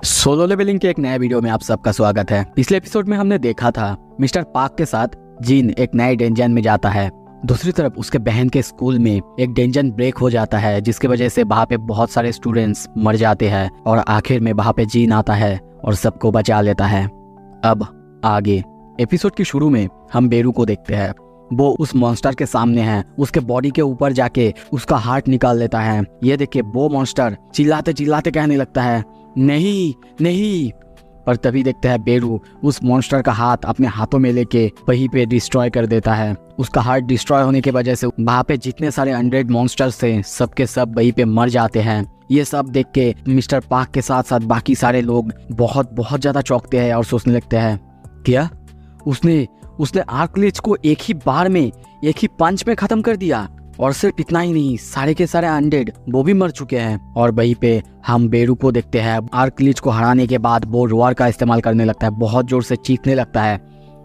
Solo levelling के एक नए वीडियो में आप सबका स्वागत है। पिछले एपिसोड में हमने देखा था मिस्टर पार्क के साथ जीन एक नए डेंजन में जाता है। दूसरी तरफ उसके बहन के स्कूल में एक डेंजन ब्रेक हो जाता है, जिसकी वजह से वहाँ पे बहुत सारे स्टूडेंट्स मर जाते हैं और आखिर में वहाँ पे जीन आता है और सबको बचा लेता है। अब आगे एपिसोड की शुरू में हम बेरू को देखते हैं। वो उस मॉन्स्टर के सामने है, उसके बॉडी के ऊपर जाके उसका हार्ट निकाल लेता है। ये देख के वो मॉन्स्टर चिल्लाते चिल्लाते कहने लगता है नहीं नहीं। पर तभी देखते हैं बेरू उस मॉन्स्टर का हाथ अपने हाथों में लेके वहीं पे डिस्ट्रॉय कर देता है। उसका हार्ट डिस्ट्रॉय होने की वजह से वहाँ पे जितने सारे 100 मॉन्स्टर्स थे सबके सब वहीं पे मर जाते हैं। ये सब देख के मिस्टर पार्क के साथ साथ बाकी सारे लोग बहुत बहुत ज्यादा चौंकते हैं और सोचने लगते हैं क्या उसने आर्कलिच को एक ही बार में एक ही पंच में खत्म कर दिया। और सिर्फ इतना ही नहीं, सारे के सारे 100 वो भी मर चुके हैं। और वहीं पे हम बेरू को देखते हैं। आर्कलिच को हराने के बाद वो रोआर का इस्तेमाल करने लगता है, बहुत जोर से चीखने लगता है।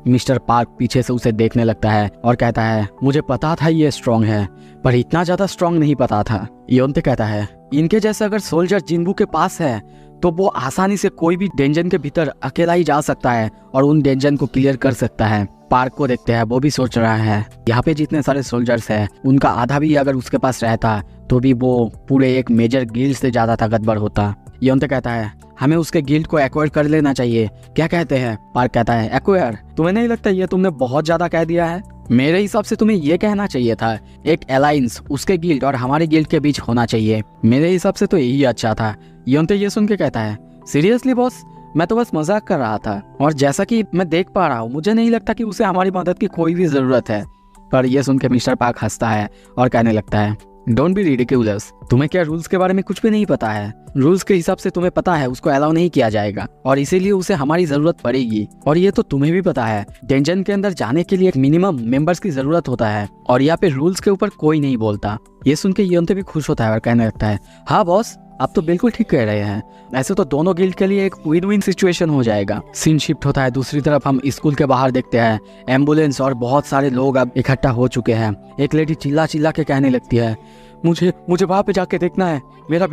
मिस्टर पार्क पीछे से उसे देखने लगता है और कहता है मुझे पता था ये स्ट्रांग है, पर इतना ज्यादा स्ट्रांग नहीं पता था। योंते कहता है इनके जैसे अगर सोल्जर जिन्बू के पास है तो वो आसानी से कोई भी डेंजन के भीतर अकेला ही जा सकता है और उन डेंजन को क्लियर कर सकता है। पार्क को देखते हैं, वो भी सोच रहा है यहाँ पे जितने सारे सोल्जर्स हैं उनका आधा भी अगर उसके पास रहता तो भी वो पूरे एक मेजर गिल्ड से ज्यादा ताकतवर होता। योंते कहता है हमें उसके गिल्ड को एक्वायर कर लेना चाहिए, क्या कहते हैं? पार्क कहता है एक्वायर? तुम्हें नहीं लगता ये तुमने बहुत ज्यादा कह दिया है? मेरे हिसाब से तुम्हें ये कहना चाहिए था एक अलायंस उसके गिल्ड और हमारे गिल्ड के बीच होना चाहिए। मेरे हिसाब से तो यही अच्छा था। योंते ये सुन के कहता है सीरियसली बॉस, मैं तो बस मजाक कर रहा था और जैसा कि मैं देख पा रहा हूँ मुझे नहीं लगता कि उसे हमारी मदद की कोई भी जरूरत है। पर यह सुन के मिस्टर पार्क हंसता है और कहने लगता है डोंट बी रिडिकुलस, तुम्हें क्या रूल्स के बारे में कुछ भी नहीं पता है? रूल्स के हिसाब से तुम्हें पता है उसको अलाउ नहीं किया जाएगा और इसीलिए उसे हमारी जरूरत पड़ेगी। और ये तो तुम्हें भी पता है डेंजन के अंदर जाने के लिए एक मिनिमम मेंबर्स की जरूरत होता है और यहाँ पे रूल्स के ऊपर कोई नहीं बोलता। ये सुन के योंते भी खुश होता है और कहने लगता है हाँ बॉस, आप तो बिल्कुल ठीक कह रहे हैं। ऐसे तो दोनों गिल्ड के लिए एक विन विन सिचुएशन हो जाएगा। सीन शिफ्ट होता है। दूसरी तरफ हम स्कूल के बाहर देखते हैं एम्बुलेंस और बहुत सारे लोग अब इकट्ठा हो चुके हैं। एक लेडी चिल्ला चिल्ला के कहने लगती है मुझे वहाँ पे जाके देखना है, मेरा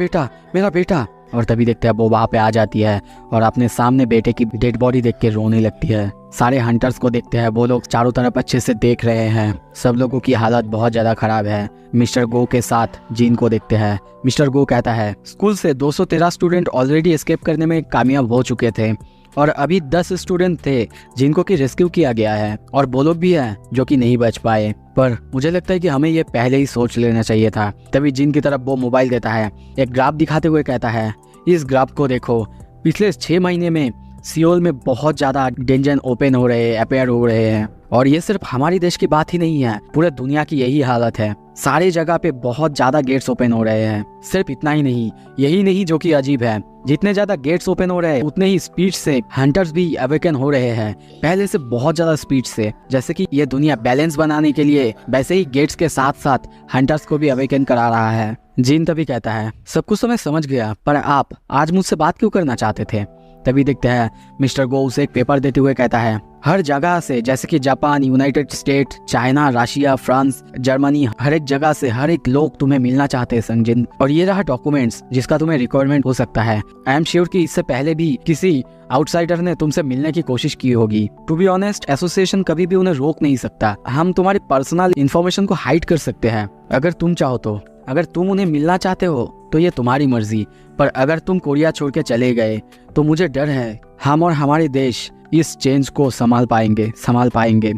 बेटा। और तभी देखते हैं वो वहाँ पे आ जाती है और अपने सामने बेटे की डेड बॉडी देख के रोने लगती है। सारे हंटर्स को देखते हैं, वो लोग चारों तरफ अच्छे से देख रहे हैं। सब लोगों की हालत बहुत ज्यादा खराब है। मिस्टर गो के साथ जीन को देखते हैं। मिस्टर गो कहता है स्कूल से 213 स्टूडेंट ऑलरेडी एस्केप करने में कामयाब हो चुके थे और अभी 10 स्टूडेंट थे जिनको की रेस्क्यू किया गया है और वो लोग भी हैं जो कि नहीं बच पाए। पर मुझे लगता है कि हमें ये पहले ही सोच लेना चाहिए था। तभी जिन की तरफ वो मोबाइल देता है, एक ग्राफ दिखाते हुए कहता है इस ग्राफ को देखो, पिछले 6 महीने में सियोल में बहुत ज्यादा डेंजन ओपन हो रहे हैं, अपेयर हो रहे हैं। और ये सिर्फ हमारी देश की बात ही नहीं है, पूरे दुनिया की यही हालत है। सारी जगह पे बहुत ज्यादा गेट्स ओपन हो रहे हैं। सिर्फ इतना ही नहीं, यही नहीं जो कि अजीब है, जितने ज्यादा गेट्स ओपन हो रहे हैं उतने ही स्पीड से हंटर्स भी अवेकन हो रहे हैं, पहले से बहुत ज्यादा स्पीड से। जैसे कि ये दुनिया बैलेंस बनाने के लिए वैसे ही गेट्स के साथ साथ हंटर्स को भी अवेकन करा रहा है। जिन तभी कहता है सब कुछ तो मैं समझ गया, पर आप आज मुझसे बात क्यों करना चाहते थे? तभी देखते हैं मिस्टर गो उसे एक पेपर देते हुए कहता है हर जगह से, जैसे कि Japan, United State, China, Russia, France, Germany, हर एक जगह से हर एक लोग तुम्हें मिलना चाहते हैं संजिन। और ये रहा डॉक्यूमेंट्स जिसका तुम्हें रिक्वायरमेंट हो सकता है। आई एम श्योर कि इससे पहले भी किसी आउटसाइडर ने तुमसे मिलने की कोशिश की होगी। टू बी ऑनेस्ट, एसोसिएशन कभी भी उन्हें रोक नहीं सकता। हम तुम्हारी पर्सनल इन्फॉर्मेशन को हाइड कर सकते हैं अगर तुम चाहो तो। अगर तुम उन्हें मिलना चाहते हो तो ये तुम्हारी मर्जी, पर अगर तुम कोरिया छोड़ के चले गए तो मुझे डर है हम और हमारे देश इस चेंज को संभाल पाएंगे।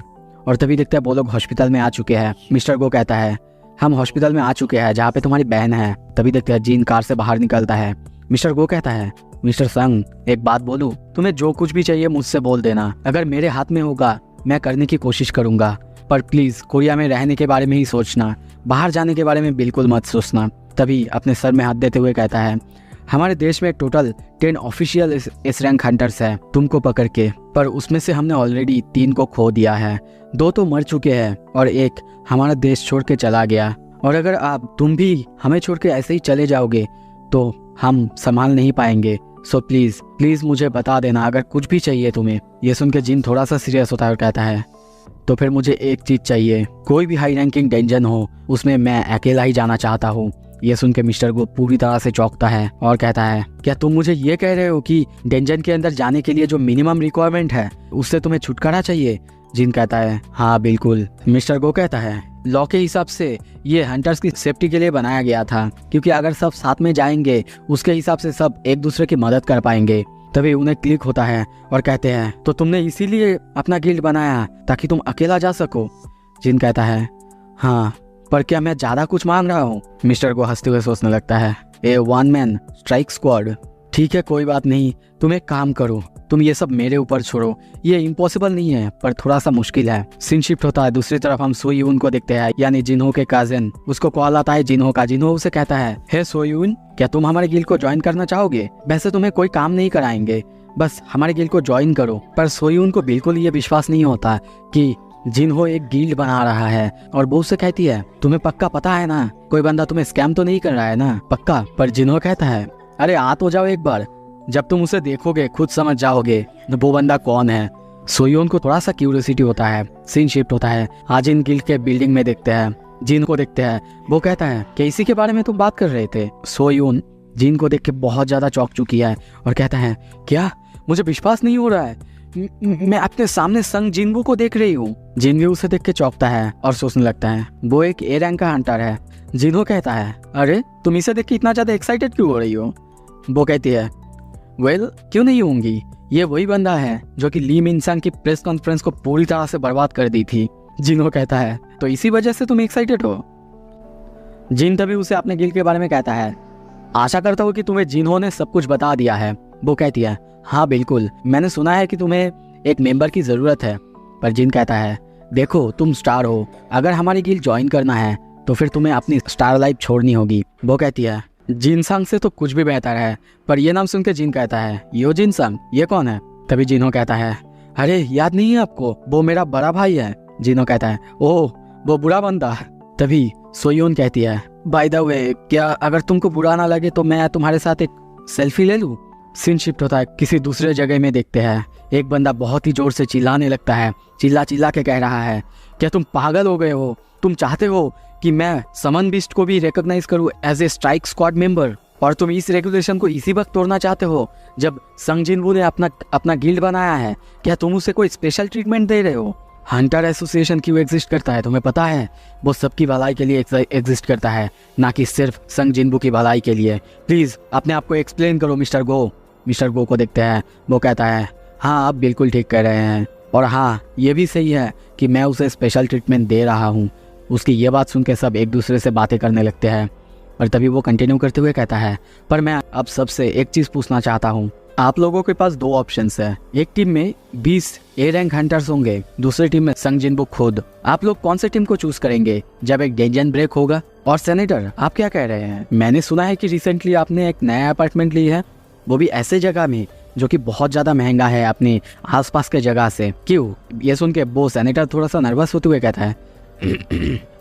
और तभी देखते हैं वो लोग हॉस्पिटल में आ चुके हैं। मिस्टर गो कहता है हम हॉस्पिटल में आ चुके हैं जहाँ पे तुम्हारी बहन है। तभी देखते हैं जीन कार से बाहर निकलता है। मिस्टर गो कहता है मिस्टर संग, एक बात बोलूं, तुम्हें जो कुछ भी चाहिए मुझसे बोल देना, अगर मेरे हाथ में होगा मैं करने की कोशिश करूंगा, पर प्लीज कोरिया में रहने के बारे में ही सोचना, बाहर जाने के बारे में बिल्कुल मत सोचना। तभी अपने सर में हाथ देते हुए कहता है हमारे देश में total 10 official S rank hunters हैं तुमको पकड़ के, पर उसमें से हमने ऑलरेडी 3 को खो दिया है, 2 तो मर चुके हैं और एक हमारा देश छोड़ के चला गया। और अगर तुम भी हमें छोड़ के ऐसे ही चले जाओगे तो हम संभाल नहीं पाएंगे। सो प्लीज मुझे बता देना अगर कुछ भी चाहिए तुम्हें। ये सुन के जिन थोड़ा सा सीरियस होता है और कहता है तो फिर मुझे एक चीज चाहिए, कोई भी हाई रैंकिंग डेंजन हो उसमें मैं अकेला ही जाना चाहता हूँ। ये सुन के मिस्टर गो पूरी तरह से चौंकता है और कहता है, क्या तुम मुझे ये कह रहे हो कि डेंजन के अंदर जाने के लिए जो मिनिमम रिक्वायरमेंट है उससे तुम्हें छुटकारा चाहिए? जिन कहता है, हाँ बिल्कुल। मिस्टर गो कहता है, लॉ के हिसाब से ये हंटर्स की सेफ्टी के लिए बनाया गया था, क्योंकि अगर सब साथ में जाएंगे उसके हिसाब से सब एक दूसरे की मदद कर पाएंगे। तभी उन्हें क्लिक होता है और कहते हैं, तो तुमने इसीलिए अपना गिल्ड बनाया ताकि तुम अकेला जा सको? जिन कहता है, हाँ, पर क्या मैं ज्यादा कुछ मांग रहा हूँ? मिस्टर को हंसते हुए सोचने लगता है, ए वन मैन स्ट्राइक स्क्वाड, ठीक है कोई बात नहीं, तुम एक काम करो, तुम ये सब मेरे ऊपर छोड़ो, ये इम्पॉसिबल नहीं है पर थोड़ा सा मुश्किल है। सीन शिफ्ट होता है, दूसरी तरफ हम सोयून को देखते हैं, यानी जिन्हो के कजिन। उसको कॉल आता है जिन्हो का। जिन्हो उसे कहता है, हे सोयून, क्या तुम हमारे गिल्ड को ज्वाइन करना चाहोगे? वैसे तुम्हें कोई काम नहीं कराएंगे, बस हमारे गिल्ड को ज्वाइन करो। पर सोयून को बिल्कुल ये विश्वास नहीं होता कि जिन्हो एक गिल्ड बना रहा है, और वो उससे कहती है, तुम्हें पक्का पता है ना, कोई बंदा तुम्हें स्कैम तो नहीं कर रहा है ना, पक्का? पर जिन्हो कहता है, अरे आ तो जाओ एक बार, जब तुम उसे देखोगे खुद समझ जाओगे वो बंदा कौन है। सोयून को थोड़ा सा क्यूरियोसिटी होता है। सीन शिफ्ट होता है, आज इन गिल्ड के बिल्डिंग में देखते हैं, जिन को देखते हैं। वो कहता है कि इसी के बारे में तुम बात कर रहे थे। सोयून जिन को देख के बहुत ज्यादा चौंक चुकी है और कहता है, क्या मुझे विश्वास नहीं हो रहा है, मैं अपने सामने संग जिनवू को देख रही हूँ। जिनवू उसे देख के चौंकता है और सोचने लगता है वो एक ए रैंक का हंटर है। जिन्हो कहता है, अरे तुम इसे देख के इतना ज्यादा एक्साइटेड क्यों हो रही हो? वो कहती है, वेल क्यों नहीं होंगी, ये वही बंदा है जो कि ली मिनसंग की प्रेस कॉन्फ्रेंस को पूरी तरह से बर्बाद कर दी थी। जिन्हो कहता है, तो इसी वजह से तुम एक्साइटेड हो? जिन तभी उसे अपने गिल्ड के बारे में कहता है, आशा करता हूँ कि तुम्हें जिन्हो ने सब कुछ बता दिया है। वो कहती है, हाँ बिल्कुल, मैंने सुना है कि तुम्हें एक मेंबर की जरूरत है। पर जिन कहता है, देखो तुम स्टार हो, अगर हमारी गिल्ड ज्वाइन करना है तो फिर तुम्हें अपनी स्टार लाइफ छोड़नी होगी। वो कहती है, जिनसंग से तो कुछ भी बेहतर है। पर ये नाम सुन के जिन कहता है, यो जिनसंग, ये कौन है? तभी जिन्हो कहता है, अरे याद नहीं है आपको, वो मेरा बड़ा भाई है। जिन्हो कहता है, ओह वो बुरा बंदा। तभी सोयून कहती है, बाय द वे, क्या अगर तुमको बुरा ना लगे तो मैं तुम्हारे साथ एक सेल्फी ले लूं? सीन शिफ्ट होता है, किसी दूसरे जगह में देखते हैं, एक बंदा बहुत ही जोर से चिल्लाने लगता है, चिल्ला चिल्ला के कह रहा है, क्या तुम पागल हो गए हो? तुम चाहते हो कि मैं समन बीस्ट को भी रिकॉग्नाइज करूं as a strike squad member, और तुम इस रेगुलेशन को इसी वक्त तोड़ना चाहते हो जब संग जिनवू ने अपना गिल्ड बनाया है? क्या तुम उसे कोई स्पेशल ट्रीटमेंट दे रहे हो? हंटर एसोसिएशन क्यों एग्जिस्ट करता है तुम्हें पता है? वो सबकी भलाई के लिए एग्जिस्ट करता है, ना कि सिर्फ संग जिनवू की भलाई के लिए। प्लीज अपने आप को एक्सप्लेन करो मिस्टर गो। मिस्टर गो को देखते हैं, वो कहता है, हाँ आप बिल्कुल ठीक कह रहे हैं, और हाँ ये भी सही है कि मैं उसे स्पेशल ट्रीटमेंट दे रहा हूँ। उसकी ये बात सुन के सब एक दूसरे से बातें करने लगते हैं, और तभी वो कंटिन्यू करते हुए कहता है, पर मैं अब सबसे एक चीज़ पूछना चाहता हूँ, आप लोगों के पास दो ऑप्शंस है, एक टीम में 20 ए रैंक हंटर्स होंगे, दूसरी टीम में संग जिनवू खुद। आप लोग कौन से टीम को चूज करेंगे जब एक डेंजन ब्रेक होगा? और सेनेटर आप क्या कह रहे हैं? मैंने सुना है कि रिसेंटली आपने एक नया अपार्टमेंट ली है, वो भी ऐसे जगह में जो कि बहुत ज्यादा महंगा है अपने आसपास के जगह से, क्यों? ये सुन के वो सेनेटर थोड़ा सा नर्वस होते हुए कहता है,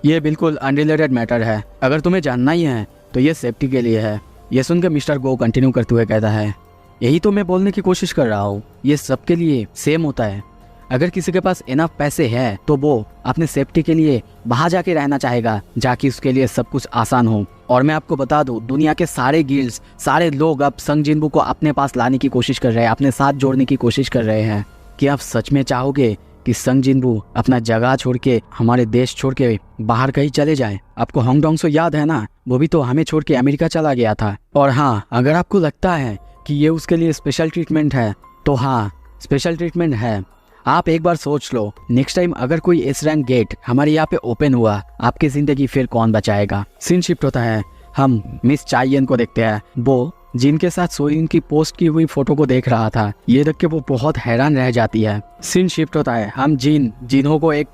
ये बिल्कुल अनरिलेटेड मैटर है, अगर तुम्हें जानना ही है तो ये सेफ्टी के लिए है। ये सुन के मिस्टर गो कंटिन्यू करते हुए कहता है, यही तो मैं बोलने की कोशिश कर रहा हूँ, ये सबके लिए सेम होता है। अगर किसी के पास इनफ पैसे है तो वो अपने सेफ्टी के लिए बाहर जाके रहना चाहेगा, जाकि उसके लिए सब कुछ आसान हो। और मैं आपको बता दूं, दुनिया के सारे गिल्ड्स, सारे लोग अब संग जिनवू को अपने पास लाने की कोशिश कर रहे हैं, अपने साथ जोड़ने की कोशिश कर रहे हैं। कि आप सच में चाहोगे कि संग जिनवू अपना जगह छोड़ के, हमारे देश छोड़ के बाहर कहीं चले जाए? आपको होंगडोंग याद है ना, वो भी तो हमें छोड़ के अमेरिका चला गया था। और हाँ, अगर आपको लगता है कि ये उसके लिए स्पेशल ट्रीटमेंट है तो हाँ, स्पेशल ट्रीटमेंट है। आप एक बार सोच लो, नेक्स्ट टाइम अगर कोई एस रैंक गेट हमारे यहाँ पे ओपन हुआ, आपकी जिंदगी फिर कौन बचाएगा? सीन शिफ्ट होता है, हम मिस चाइयन को देखते हैं। वो जिनके साथ सोइन की पोस्ट की हुई फोटो को देख रहा था, ये देख के वो बहुत हैरान रह जाती है। सीन शिफ्ट होता है, हम जिन्हो को एक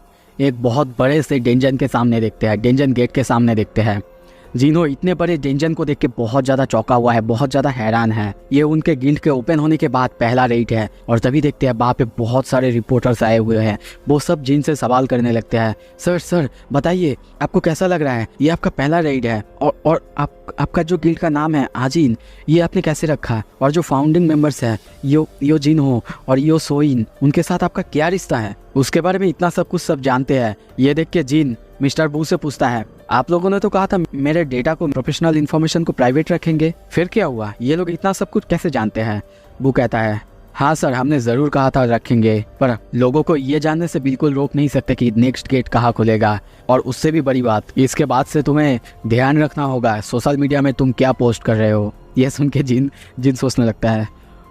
बहुत बड़े से डेंजन के सामने देखते हैं, डेंजन गेट के सामने देखते हैं। जिन्हो इतने बड़े डेंजन को देख के बहुत ज़्यादा चौंका हुआ है, बहुत ज़्यादा हैरान है। ये उनके गिल्ड के ओपन होने के बाद पहला रेड है, और तभी देखते हैं वहाँ पे बहुत सारे रिपोर्टर्स आए हुए हैं। वो सब जिन से सवाल करने लगते हैं, सर बताइए आपको कैसा लग रहा है, ये आपका पहला रेड है, और आपका जो गिल्ड का नाम है आजिन, ये आपने कैसे रखा? और जो फाउंडिंग मेंबर्स है यो जिन्हो और यो सोइन, उनके साथ आपका क्या रिश्ता है? उसके बारे में इतना सब कुछ सब जानते हैं। ये देख के जिन मिस्टर बू से पूछता है, आप लोगों ने तो कहा था मेरे डेटा को, प्रोफेशनल इन्फॉर्मेशन को प्राइवेट रखेंगे, फिर क्या हुआ? ये लोग इतना सब कुछ कैसे जानते हैं? बू कहता है, हाँ सर, हमने ज़रूर कहा था रखेंगे, पर लोगों को ये जानने से बिल्कुल रोक नहीं सकते कि नेक्स्ट गेट कहाँ खुलेगा। और उससे भी बड़ी बात, इसके बाद से तुम्हें ध्यान रखना होगा सोशल मीडिया में तुम क्या पोस्ट कर रहे हो। यह सुन के जिन सोचने लगता है,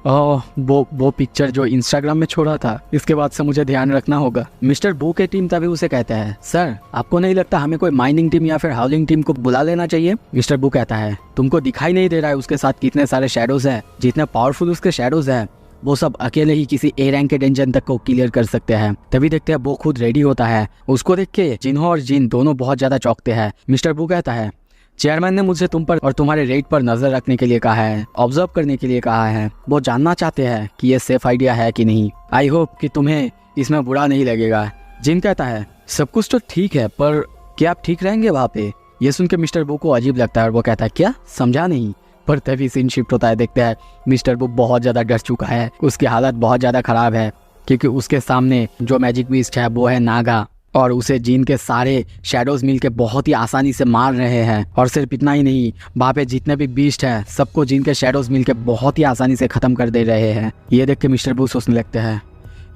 ओह वो पिक्चर जो इंस्टाग्राम में छोड़ा था, इसके बाद से मुझे ध्यान रखना होगा। मिस्टर बू के टीम तभी उसे कहते हैं, सर आपको नहीं लगता हमें कोई माइनिंग टीम या फिर हाउलिंग टीम को बुला लेना चाहिए? मिस्टर बू कहता है, तुमको दिखाई नहीं दे रहा है उसके साथ कितने सारे शैडोज हैं? जितने पावरफुल उसके शैडोज हैं वो सब अकेले ही किसी ए रैंक के डेंजन तक को क्लियर कर सकते हैं। तभी देखते हैं वो खुद रेडी होता है। उसको देख के जिन्हो और जिन दोनों बहुत ज्यादा चौंकते हैं। मिस्टर बू कहता है, चेयरमैन ने मुझे तुम पर और तुम्हारे रेट पर नजर रखने के लिए कहा है, ऑब्जर्व करने के लिए कहा है। वो जानना चाहते हैं कि ये सेफ आइडिया है कि नहीं। आई होप कि तुम्हें इसमें बुरा नहीं लगेगा। जिन कहता है, सब कुछ तो ठीक है, पर क्या आप ठीक रहेंगे वहाँ पे? ये सुन के मिस्टर बू को अजीब लगता है और वो कहता है, क्या? समझा नहीं। पर तभी सीन शिफ्ट होता है। देखते हैं मिस्टर बू बहुत ज़्यादा डर चुका है, उसकी हालत बहुत ज़्यादा ख़राब है, क्योंकि उसके सामने जो मैजिक बीस्ट है वो है नागा, और उसे जिन के सारे शैडोज मिलके बहुत ही आसानी से मार रहे हैं। और सिर्फ इतना ही नहीं, वहाँ पे जितने भी बीस्ट हैं सबको जिन के शैडोज मिलके बहुत ही आसानी से ख़त्म कर दे रहे हैं। ये देख के मिस्टर बू सोचने लगते हैं,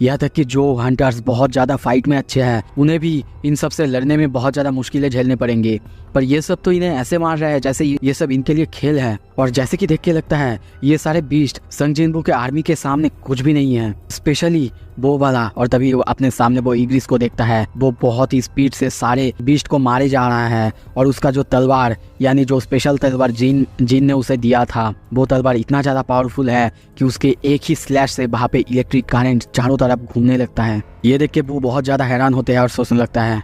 यहाँ तक कि जो हंटर्स बहुत ज़्यादा फाइट में अच्छे हैं उन्हें भी इन सब से लड़ने में बहुत ज़्यादा मुश्किलें झेलने पड़ेंगी, पर ये सब तो इन्हें ऐसे मार रहा है जैसे ये सब इनके लिए खेल है। और जैसे कि देख के लगता है ये सारे बीस्ट संग जिनबू के आर्मी के सामने कुछ भी नहीं है, स्पेशली वो वाला। और तभी वो अपने सामने वो इग्रिस को देखता है, वो बहुत ही स्पीड से सारे बीस्ट को मारे जा रहा है। और उसका जो तलवार, यानी जो स्पेशल तलवार जिन ने उसे दिया था, वो तलवार इतना ज़्यादा पावरफुल है कि उसके एक ही स्लैश से वहाँ पे इलेक्ट्रिक करंट चारों तरफ घूमने लगता है। ये देख के वो बहुत ज़्यादा हैरान होते हैं और सोचने लगता है,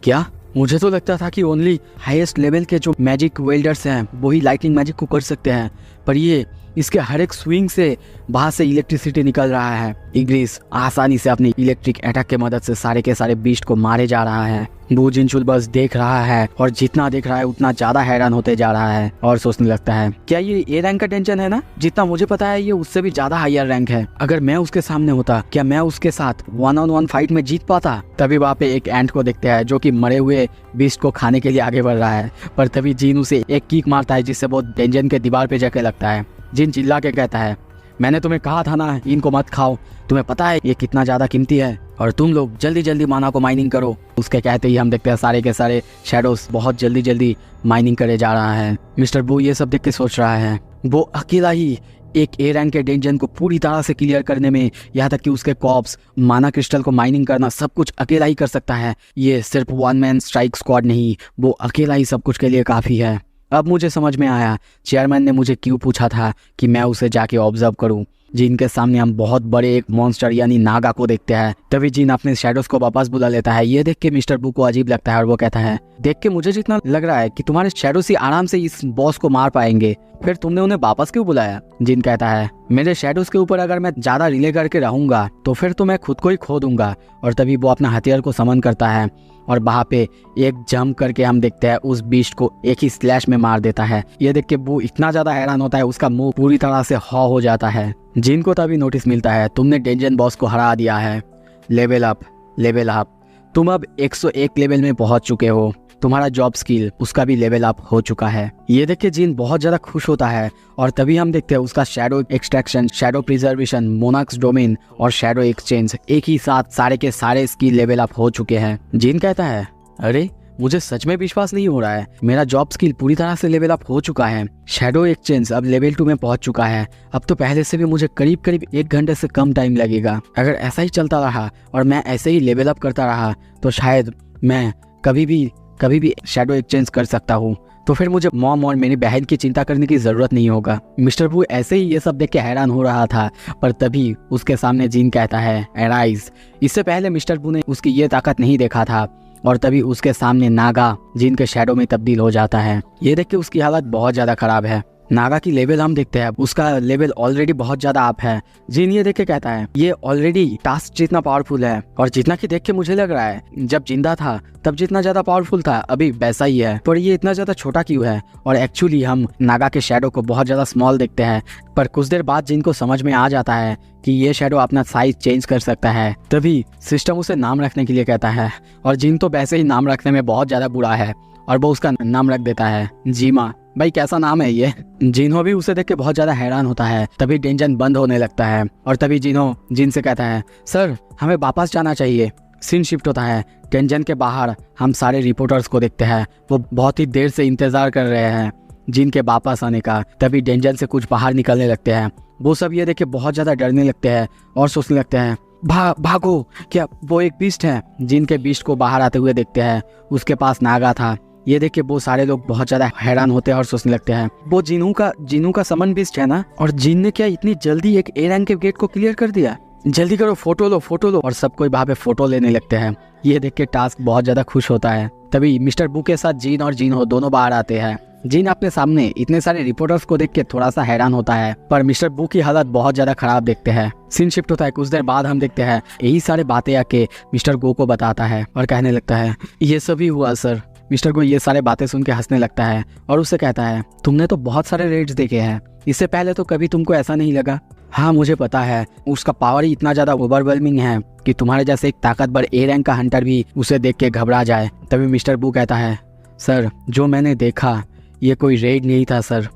क्या? मुझे तो लगता था कि ओनली हाईएस्ट लेवल के जो मैजिक वेल्डर्स हैं वही लाइटनिंग मैजिक को कर सकते हैं, पर ये इसके हर एक स्विंग से बाहर से इलेक्ट्रिसिटी निकल रहा है। इग्रिस आसानी से अपनी इलेक्ट्रिक अटैक के मदद से सारे के सारे बीस्ट को मारे जा रहा है। बू जिनचुल बस देख रहा है, और जितना देख रहा है उतना ज्यादा हैरान होते जा रहा है और सोचने लगता है, क्या ये ए रैंक का टेंशन है ना? जितना मुझे पता है ये उससे भी ज्यादा हायर रैंक है। अगर मैं उसके सामने होता, क्या मैं उसके साथ 1-on-1 फाइट में जीत पाता? तभी वहाँ पे एक एंट को देखते हैं जो कि मरे हुए बीस्ट को खाने के लिए आगे बढ़ रहा है, पर तभी जिन उसे एक किक मारता है जिससे वो डेंजन के दीवार पे जाके लगता है। जिन चिल्ला के कहता है, मैंने तुम्हें कहा था ना इनको मत खाओ, तुम्हें पता है ये कितना ज़्यादा कीमती है, और तुम लोग जल्दी जल्दी माना को माइनिंग करो। उसके कहते ही हम देखते हैं सारे के सारे शैडोज बहुत जल्दी जल्दी माइनिंग करे जा रहा है। मिस्टर बू ये सब देख के सोच रहा है, वो अकेला ही एक ए रैंक के डेंजन को पूरी तरह से क्लियर करने में, यहाँ तक कि उसके कॉप्स, माना क्रिस्टल को माइनिंग करना, सब कुछ अकेला ही कर सकता है। ये सिर्फ 1-man स्ट्राइक स्क्वाड नहीं, वो अकेला ही सब कुछ के लिए काफ़ी है। अब मुझे समझ में आया चेयरमैन ने मुझे क्यों पूछा था कि मैं उसे जाके ऑब्जर्व करूं। जिनके सामने हम बहुत बड़े एक मॉन्स्टर यानी नागा को देखते हैं। तभी जिन अपने शैडोज को वापस बुला लेता है। ये देख के मिस्टर बू को अजीब लगता है और वो कहता है, देख के मुझे जितना लग रहा है कि तुम्हारे शैडोज ही आराम से इस बॉस को मार पाएंगे, फिर तुमने उन्हें वापस क्यों बुलाया? जिन कहता है, मेरे शैडोज के ऊपर अगर मैं ज्यादा रिले करके रहूंगा तो फिर तो मैं खुद को ही खो दूंगा। और तभी वो अपना हथियार को समन करता है और वहाँ पे एक जंप करके हम देखते हैं उस बीस्ट को एक ही स्लैश में मार देता है। ये देख के वो इतना ज्यादा हैरान होता है, उसका मुंह पूरी तरह से हो जाता है। जिन को तभी नोटिस मिलता है, तुमने डेंजन बॉस को हरा दिया है। Level up, level up. तुम अब 101 लेवल में पहुंच चुके हो। तुम्हारा जॉब स्किल उसका भी लेवल अप हो चुका है। ये देख के जिन बहुत ज्यादा खुश होता है और तभी हम देखते हैं उसका shadow extraction, shadow preservation, monarch's domain और शैडो एक्सचेंज एक ही साथ सारे के सारे स्किल लेवल अप हो चुके हैं। जिन कहता है, अरे मुझे सच में विश्वास नहीं हो रहा है, मेरा जॉब स्किल पूरी तरह से लेवल अप हो चुका है। शैडो एक्सचेंज अब लेवल 2 में पहुंच चुका है। अब तो पहले से भी मुझे करीब करीब 1 घंटे से कम टाइम लगेगा। अगर ऐसा ही चलता रहा और मैं ऐसे ही लेवल अप करता रहा तो शायद मैं कभी भी शैडो एक्सचेंज कर सकता हूँ। तो फिर मुझे मॉम और मेरी बहन की चिंता करने की जरूरत नहीं होगा। मिस्टर बू ऐसे ही ये सब देख के हैरान हो रहा था, पर तभी उसके सामने जिन कहता है, एराइज। इससे पहले मिस्टर बू ने उसकी ये ताकत नहीं देखा था और तभी उसके सामने नागा जिन के शैडो में तब्दील हो जाता है। ये देख के उसकी हालत बहुत ज्यादा खराब है। नागा की लेवल हम देखते हैं, उसका लेवल ऑलरेडी बहुत ज्यादा अप है। जिन ये देख के कहता है ये ऑलरेडी टास्क जितना पावरफुल है, और जितना कि देख के मुझे लग रहा है जब जिंदा था तब जितना ज्यादा पावरफुल था अभी वैसा ही है, पर ये इतना ज्यादा छोटा क्यों है। और एक्चुअली हम नागा के शैडो को बहुत ज्यादा स्मॉल देखते हैं, पर कुछ देर बाद जिनको समझ में आ जाता है कि ये शैडो अपना साइज चेंज कर सकता है, तभी सिस्टम उसे नाम रखने के लिए कहता है। और जिन तो वैसे ही नाम रखने में बहुत ज्यादा बुरा है और वो उसका नाम रख देता है जीमा। भाई कैसा नाम है ये। जिन्हो भी उसे देख के बहुत ज्यादा हैरान होता है। तभी डेंजन बंद होने लगता है और तभी जिन्हो जिन से कहता है सर हमें वापस जाना चाहिए। सीन शिफ्ट होता है। डेंजन के बाहर हम सारे रिपोर्टर्स को देखते हैं, वो बहुत ही देर से इंतजार कर रहे हैं जिन के वापस आने का। तभी डेंजन से कुछ बाहर निकलने लगते हैं। वो सब ये देख के बहुत ज्यादा डरने लगते हैं और सोचने लगते हैं भागो, क्या वो एक बीस्ट है। जिन के बीस्ट को बाहर आते हुए देखते हैं, उसके पास नागा था। ये देख के वो सारे लोग बहुत ज्यादा हैरान होते हैं और सोचने लगते हैं वो जिनू का समन बीस्ट है ना, और जिन ने क्या इतनी जल्दी एक ए रैंक के गेट को क्लियर कर दिया। जल्दी करो, फोटो लो। और सब कोई वहाँ पे फोटो लेने लगते हैं। ये देख के टास्क बहुत ज्यादा खुश होता है। तभी मिस्टर बू के साथ जीन और जिन्हो दोनों बाहर आते हैं। जिन अपने सामने इतने सारे रिपोर्टर्स को देख के थोड़ा सा हैरान होता है, पर मिस्टर बू की हालत बहुत ज्यादा खराब देखते हैं। सीन शिफ्ट होता है। कुछ देर बाद हम देखते हैं यही सारे बातें आके मिस्टर गो को बताता है और कहने लगता है ये सभी हुआ सर। मिस्टर गो ये सारे बातें सुन के हंसने लगता है और उससे कहता है तुमने तो बहुत सारे रेड्स देखे हैं, इससे पहले तो कभी तुमको ऐसा नहीं लगा। हाँ मुझे पता है, उसका पावर ही इतना ज्यादा ओवरवेलमिंग है कि तुम्हारे जैसे एक ताकतवर ए रैंक का हंटर भी उसे देख के घबरा जाए। तभी मिस्टर बू कहता है सर जो मैंने देखा ये कोई रेड नहीं था सर,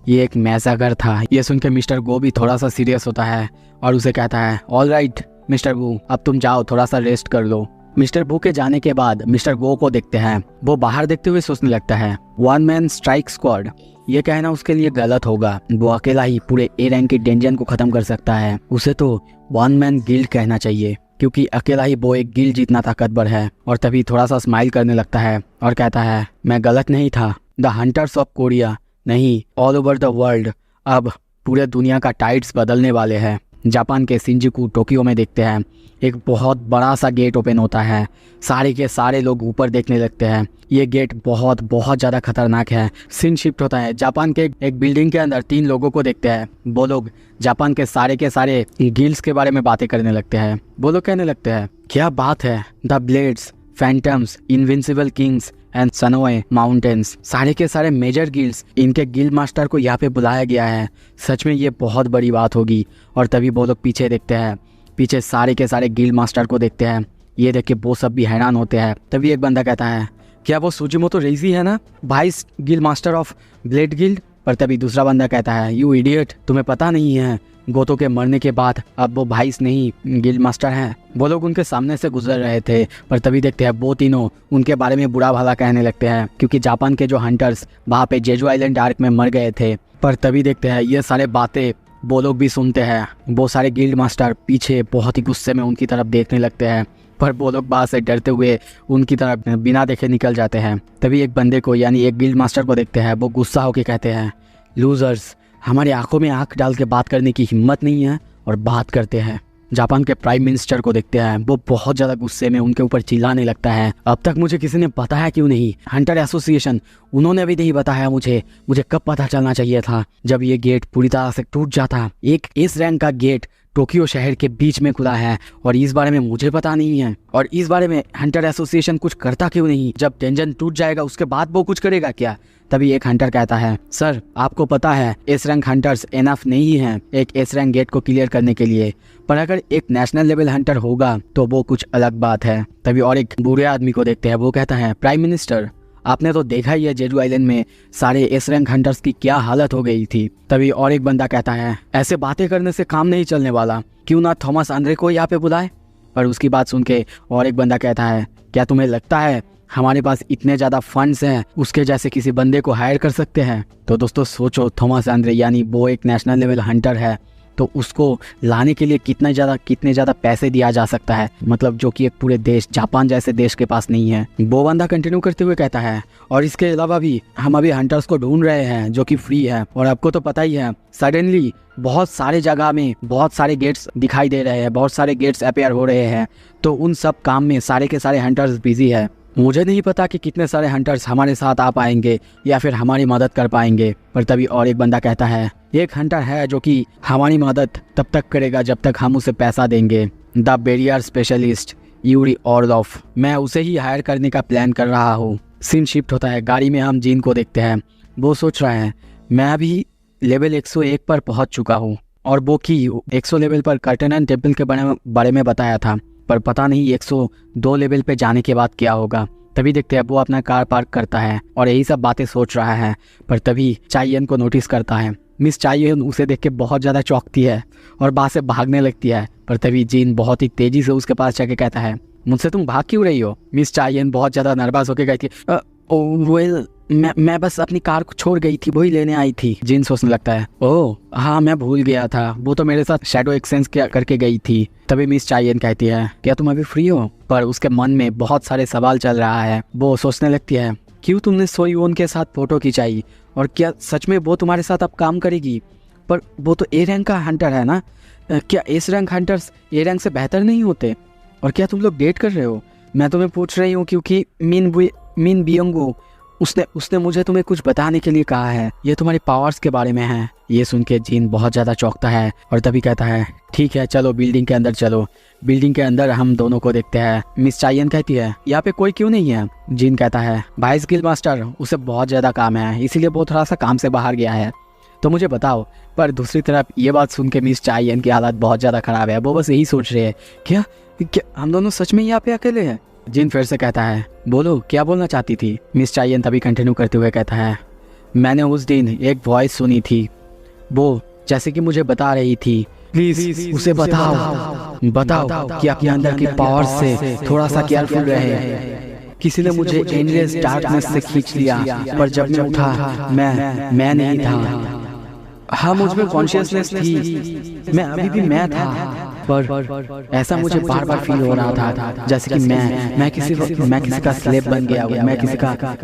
ये एक मैसाकर था। ये सुन के मिस्टर गो भी थोड़ा सा सीरियस होता है और उसे कहता है ऑल राइट मिस्टर बू, अब तुम जाओ थोड़ा सा रेस्ट कर लो। मिस्टर बू के जाने के बाद मिस्टर गो को देखते हैं। वो बाहर देखते हुए सोचने लगता है वन मैन स्ट्राइक स्क्वाड, ये कहना उसके लिए गलत होगा। वो अकेला ही पूरे ए रैंक के डेंजन को खत्म कर सकता है। उसे तो वन मैन गिल्ड कहना चाहिए, क्योंकि अकेला ही वो एक गिल्ड जितना ताकतवर है। और तभी थोड़ा सा स्माइल करने लगता है और कहता है मैं गलत नहीं था, द हंटर्स ऑफ कोरिया नहीं, ऑल ओवर द वर्ल्ड। अब पूरे दुनिया का टाइड्स बदलने वाले हैं। जापान के शिंजुकू टोक्यो में देखते हैं एक बहुत बड़ा सा गेट ओपन होता है। सारे के सारे लोग ऊपर देखने लगते हैं। ये गेट बहुत ज़्यादा खतरनाक है। सीन शिफ्ट होता है। जापान के एक बिल्डिंग के अंदर 3 लोगों को देखते हैं। वो लोग जापान के सारे गिल्ड्स के बारे में बातें करने लगते हैं। वो लोग कहने लगते हैं क्या बात है, the Blades, Phantoms, Invincible Kings and Snowy Mountains, सारे के सारे मेजर गिल्ड्स, इनके गिल्ड मास्टर को यहाँ पे बुलाया गया है। सच में ये बहुत बड़ी बात होगी। और तभी वो लोग पीछे देखते हैं, पीछे सारे के सारे गिल्ड मास्टर को देखते हैं। ये देख के वो सब भी हैरान होते हैं। तभी एक बंदा कहता है क्या वो सुजिमोतो रेइजी है ना, vice guild master of blade guild. पर तभी दूसरा बंदा कहता है यू इडियट, तुम्हें पता नहीं है गोतो के मरने के बाद अब वो वाइस नहीं गिल्ड मास्टर हैं। वो लोग उनके सामने से गुजर रहे थे, पर तभी देखते हैं वो तीनों उनके बारे में बुरा भला कहने लगते हैं, क्योंकि जापान के जो हंटर्स वहाँ पे जेजू आइलैंड आर्क में मर गए थे। पर तभी देखते हैं ये सारे बातें वो लोग भी सुनते हैं। वो सारे गिल्ड मास्टर पीछे बहुत ही गुस्से में उनकी तरफ देखने लगते हैं, पर वो लोग बाहर से डरते हुए उनकी तरफ बिना देखे निकल जाते हैं। तभी एक बंदे को यानी एक गिल्ड मास्टर को देखते हैं। वो गुस्सा होकर कहते हैं लूजर्स, हमारी आंखों में आंख डाल के बात करने की हिम्मत नहीं है और बात करते हैं। जापान के प्राइम मिनिस्टर को देखते हैं। वो बहुत ज़्यादा गुस्से में उनके ऊपर चिल्लाने लगता है अब तक मुझे किसी ने बताया क्यों नहीं, हंटर एसोसिएशन उन्होंने भी नहीं बताया मुझे कब पता चलना चाहिए था जब ये गेट पूरी तरह से टूट जाता। एक इस रैंक का गेट टोक्यो शहर के बीच में खुला है और इस बारे में मुझे पता नहीं है। और इस बारे में हंटर एसोसिएशन कुछ करता क्यों नहीं, जब डेंजन टूट जाएगा उसके बाद वो कुछ करेगा क्या। तभी एक हंटर कहता है सर आपको पता है एस रैंक हंटर्स इनफ नहीं हैं एक एस रैंक गेट को क्लियर करने के लिए, पर अगर एक नेशनल लेवल हंटर होगा तो वो कुछ अलग बात है। तभी और एक बूढ़े आदमी को देखते हैं। वो कहता है प्राइम मिनिस्टर, आपने तो देखा ही है जेजू आइलैंड में सारे एस रैंक हंटर्स की क्या हालत हो गई थी। तभी और एक बंदा कहता है ऐसे बातें करने से काम नहीं चलने वाला, क्यों ना थॉमस आंद्रे को यहाँ पे बुलाए। पर उसकी बात सुन के और एक बंदा कहता है क्या तुम्हें लगता है हमारे पास इतने ज़्यादा फंड्स हैं उसके जैसे किसी बंदे को हायर कर सकते हैं। तो दोस्तों सोचो, थॉमस आंद्रे यानी वो एक नेशनल लेवल हंटर है, तो उसको लाने के लिए कितने ज़्यादा पैसे दिया जा सकता है, मतलब जो कि एक पूरे देश जापान जैसे देश के पास नहीं है। वो बंदा कंटिन्यू करते हुए कहता है और इसके अलावा भी हम अभी हंटर्स को ढूंढ रहे हैं जो कि फ्री है। और आपको तो पता ही है सडनली बहुत सारे जगह में बहुत सारे गेट्स दिखाई दे रहे हैं, बहुत सारे गेट्स अपेयर हो रहे हैं, तो उन सब काम में सारे के सारे हंटर्स बिजी है। मुझे नहीं पता कि कितने सारे हंटर्स हमारे साथ आ पाएंगे या फिर हमारी मदद कर पाएंगे, पर तभी और एक बंदा कहता है, एक हंटर है जो कि हमारी मदद तब तक करेगा जब तक हम उसे पैसा देंगे। द बैरियर स्पेशलिस्ट यूरी ऑर्लोफ, मैं उसे ही हायर करने का प्लान कर रहा हूँ। सीन शिफ्ट होता है, गाड़ी में हम जीन को देखते हैं। वो सोच रहा है मैं अभी लेवल 101 पर पहुँच चुका हूँ और वो की 100 लेवल पर कर्टन एंड टेम्पल के बारे में बताया था, पर पता नहीं 102 लेवल पे जाने के बाद क्या होगा। तभी देखते हैं वो अपना कार पार्क करता है और यही सब बातें सोच रहा है, पर तभी चाइयन को नोटिस करता है। मिस चाइयन उसे देख के बहुत ज़्यादा चौंकती है और बाहर से भागने लगती है, पर तभी जीन बहुत ही तेज़ी से उसके पास जाके कहता है, मुझसे तुम भाग क्यों रही हो? मिस चाइयन बहुत ज़्यादा नर्वस होकर कहती है, वेल मैं बस अपनी कार को छोड़ गई थी, वही लेने आई थी। जीन सोचने लगता है, ओह हाँ मैं भूल गया था, वो तो मेरे साथ शैडो एक्सचेंज करके गई थी। तभी मिस चाइयन कहती है, क्या तुम अभी फ्री हो? पर उसके मन में बहुत सारे सवाल चल रहा है। वो सोचने लगती है, क्यों तुमने सोईवोन के साथ फोटो खिंचाई और क्या सच में वो तुम्हारे साथ अब काम करेगी? पर वो तो ए रैंक का हंटर है ना, क्या S rank hunters A rank से बेहतर नहीं होते? और क्या तुम लोग डेट कर रहे हो? मैं तुम्हें पूछ रही हूँ क्योंकि मिन बियंगो उसने मुझे तुम्हें कुछ बताने के लिए कहा है, ये तुम्हारी पावर्स के बारे में है। ये सुन के जीन बहुत ज़्यादा चौंकता है और तभी कहता है, ठीक है चलो बिल्डिंग के अंदर चलो। बिल्डिंग के अंदर हम दोनों को देखते हैं। मिस चाइयन कहती है, यहाँ पे कोई क्यों नहीं है? जीन कहता है, वाइस गिल्ड मास्टर उसे बहुत ज़्यादा काम है, इसीलिए वो थोड़ा सा काम से बाहर गया है, तो मुझे बताओ। पर दूसरी तरफ ये बात सुन के मिस चाइयन की हालत बहुत ज़्यादा ख़राब है। वो बस यही सोच रही है, क्या हम दोनों सच में यहाँ पे अकेले हैं? जिन फिर से कहता है, बोलो क्या बोलना चाहती थी? मिस चाइयन तभी कंटिन्यू करते हुए कहता है, मैंने उस दिन एक वॉइस सुनी थी, वो जैसे कि मुझे बता रही थी, प्लीज उसे बताओ कि आपके अंदर की पावर से थोड़ा सा केयरफुल रहे। किसी ने मुझे एंडलेस डार्कनेस से खींच लिया, पर जब मैं उठा मैं नहीं था। हाँ मुझ में कॉन्शियसनेस थी, मैं अभी भी मैं था, पर ऐसा मुझे बार बार फील हो रहा था जैसे कि मैं किसी का स्लेव बन गया हूँ, मैं किसी का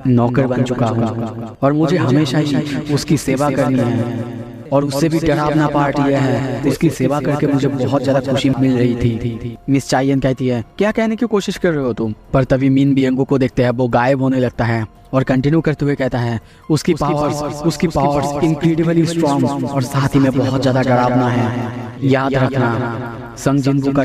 नौकर बन चुका हूँ और मुझे हमेशा ही उसकी सेवा करनी है। और उससे भी डरावना पार्ट यह है, उसकी सेवा करके मुझे बहुत ज्यादा खुशी मिल रही थी। मिस चाइयन कहती है, क्या कहने की कोशिश कर रहे हो तुम? पर तभी मिन बियंगो को देखते हैं, वो गायब होने लगता है और कंटिन्यू करते हुए कहता है, उसकी पावर्स इनक्रेडिबली स्ट्रॉन्ग और साथ ही में बहुत ज्यादा डरावना है। याद रखना, संग जिनबू का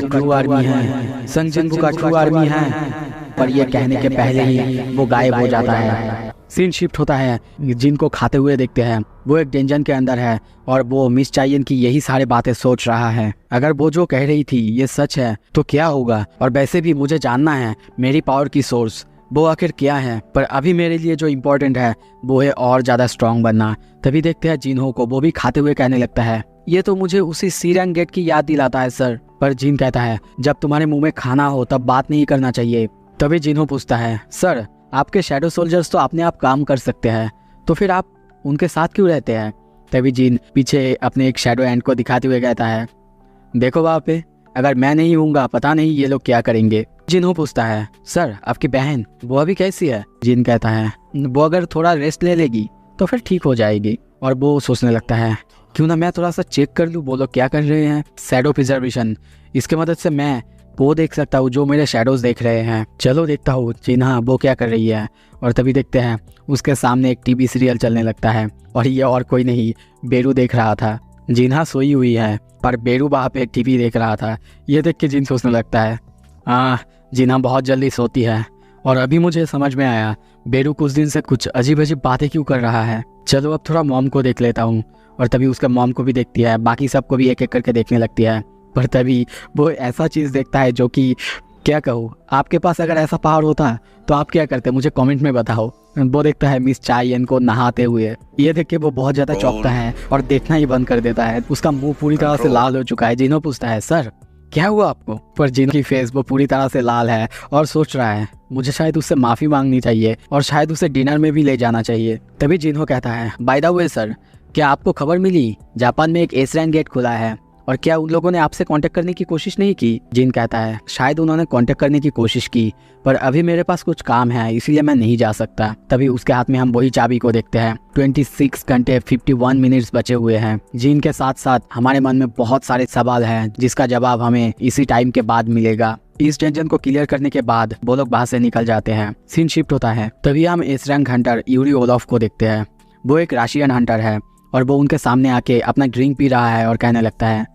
ट्रू आर्मी है। पर यह कहने के पहले ही वो गायब हो जाता है। सीन शिफ्ट होता है, जिनको खाते हुए देखते हैं। वो एक डेंजन के अंदर है और वो मिस चाइयन की यही सारी बातें सोच रहा है। अगर वो जो कह रही थी ये सच है तो क्या होगा? और वैसे भी मुझे जानना है मेरी पावर की सोर्स वो आखिर क्या है। पर अभी मेरे लिए जो इम्पोर्टेंट है वो है और ज़्यादा स्ट्रांग बनना। तभी देखते हैं जिन्हो को, वो भी खाते हुए कहने लगता है, ये तो मुझे उसी सी रैंक गेट की याद दिलाता है सर। पर जिन कहता है, जब तुम्हारे मुँह में खाना हो तब बात नहीं करना चाहिए। तभी जिन्हो पूछता है, सर आपके शैडो सोल्जर्स तो अपने आप काम कर सकते हैं, तो फिर आप उनके साथ क्यों रहते हैं? तभी जिन पीछे अपने एक शैडो एंड को दिखाते हुए कहता है, देखो वहाँ पे, अगर मैं नहीं हूँगा पता नहीं ये लोग क्या करेंगे। जिन्हो पूछता है, सर आपकी बहन वो अभी कैसी है? जिन कहता है, वो अगर थोड़ा रेस्ट ले लेगी तो फिर ठीक हो जाएगी। और वो सोचने लगता है, क्यों ना मैं थोड़ा सा चेक कर लूँ वो लोग क्या कर रहे हैं। शैडो प्रिजर्वेशन, इसके मदद से मैं वो देख सकता हूँ जो मेरे शैडोज देख रहे हैं। चलो देखता हूँ जिन्हा वो क्या कर रही है। और तभी देखते हैं उसके सामने एक टीवी सीरियल चलने लगता है और ये और कोई नहीं, बेरू देख रहा था। जिन्हा सोई हुई है पर बेरू वहाँ पे टीवी देख रहा था। ये देख के जिन सोचने लगता है, जिन्हा बहुत जल्दी सोती है। और अभी मुझे समझ में आया बेरू कुछ दिन से कुछ अजीब अजीब बातें क्यों कर रहा है। चलो अब थोड़ा मॉम को देख लेता हूँ। और तभी उसके मॉम को भी देखती है, बाकी सबको भी एक एक करके देखने लगती है। पर तभी वो ऐसा चीज़ देखता है जो कि क्या कहूँ, आपके पास अगर ऐसा पावर होता तो आप क्या करते, मुझे कमेंट में बताओ। वो देखता है मिस चाइयन को नहाते हुए। ये देख के वो बहुत ज़्यादा चौंकता है और देखना ही बंद कर देता है। उसका मुंह पूरी तरह से लाल हो चुका है। जिन्हो पूछता है, सर क्या हुआ आपको? पर जिन्हो की फेस वो पूरी तरह से लाल है और सोच रहा है मुझे शायद उससे माफ़ी मांगनी चाहिए और शायद उसे डिनर में भी ले जाना चाहिए। तभी जिन्हो कहता है, बाय द वे सर, क्या आपको खबर मिली जापान में एक एस रैंक गेट खुला है और क्या उन लोगों ने आपसे कांटेक्ट करने की कोशिश नहीं की? जिन कहता है, शायद उन्होंने कांटेक्ट करने की कोशिश की पर अभी मेरे पास कुछ काम है इसलिए मैं नहीं जा सकता। तभी उसके हाथ में हम वही चाबी को देखते हैं। 26 घंटे 51 मिनट्स बचे हुए हैं। जिन के साथ साथ हमारे मन में बहुत सारे सवाल हैं जिसका जवाब हमें इसी टाइम के बाद मिलेगा। इस टेंशन को क्लियर करने के बाद वो लोग वहां से निकल जाते हैं। सीन शिफ्ट होता है। तभी हम S rank Hunter Yuri Olaf को देखते हैं। वो एक रशियन हंटर है और वो उनके सामने आके अपना ड्रिंक पी रहा है और कहने लगता है,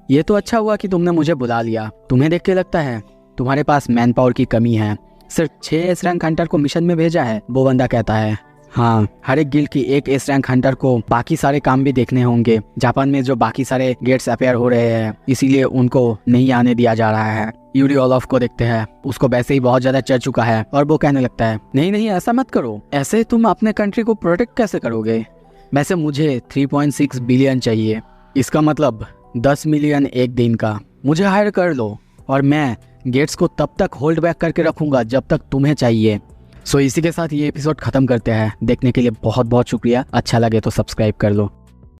ये तो अच्छा हुआ कि तुमने मुझे बुला लिया। तुम्हें देख के लगता है तुम्हारे पास मैन पावर की कमी है, सिर्फ 6 एस रैंक हंटर को मिशन में भेजा है। वो बंदा कहता है, हाँ, हर एक गिल्ड की एक एस रैंक हंटर को बाकी सारे काम भी देखने होंगे। जापान में जो बाकी सारे गेट्स अपेयर हो रहे हैं, इसीलिए उनको नहीं आने दिया जा रहा है। यूरी ओलोफ को देखते हैं, उसको वैसे ही बहुत ज्यादा चढ़ चुका है और वो कहने लगता है, नहीं नहीं, ऐसा मत करो, ऐसे तुम अपने कंट्री को प्रोटेक्ट कैसे करोगे? वैसे मुझे 3.6 बिलियन चाहिए, इसका मतलब 10 मिलियन एक दिन का। मुझे हायर कर लो और मैं गेट्स को तब तक होल्ड बैक करके रखूंगा जब तक तुम्हें चाहिए। सो इसी के साथ ये एपिसोड खत्म करते हैं। देखने के लिए बहुत बहुत शुक्रिया। अच्छा लगे तो सब्सक्राइब कर लो।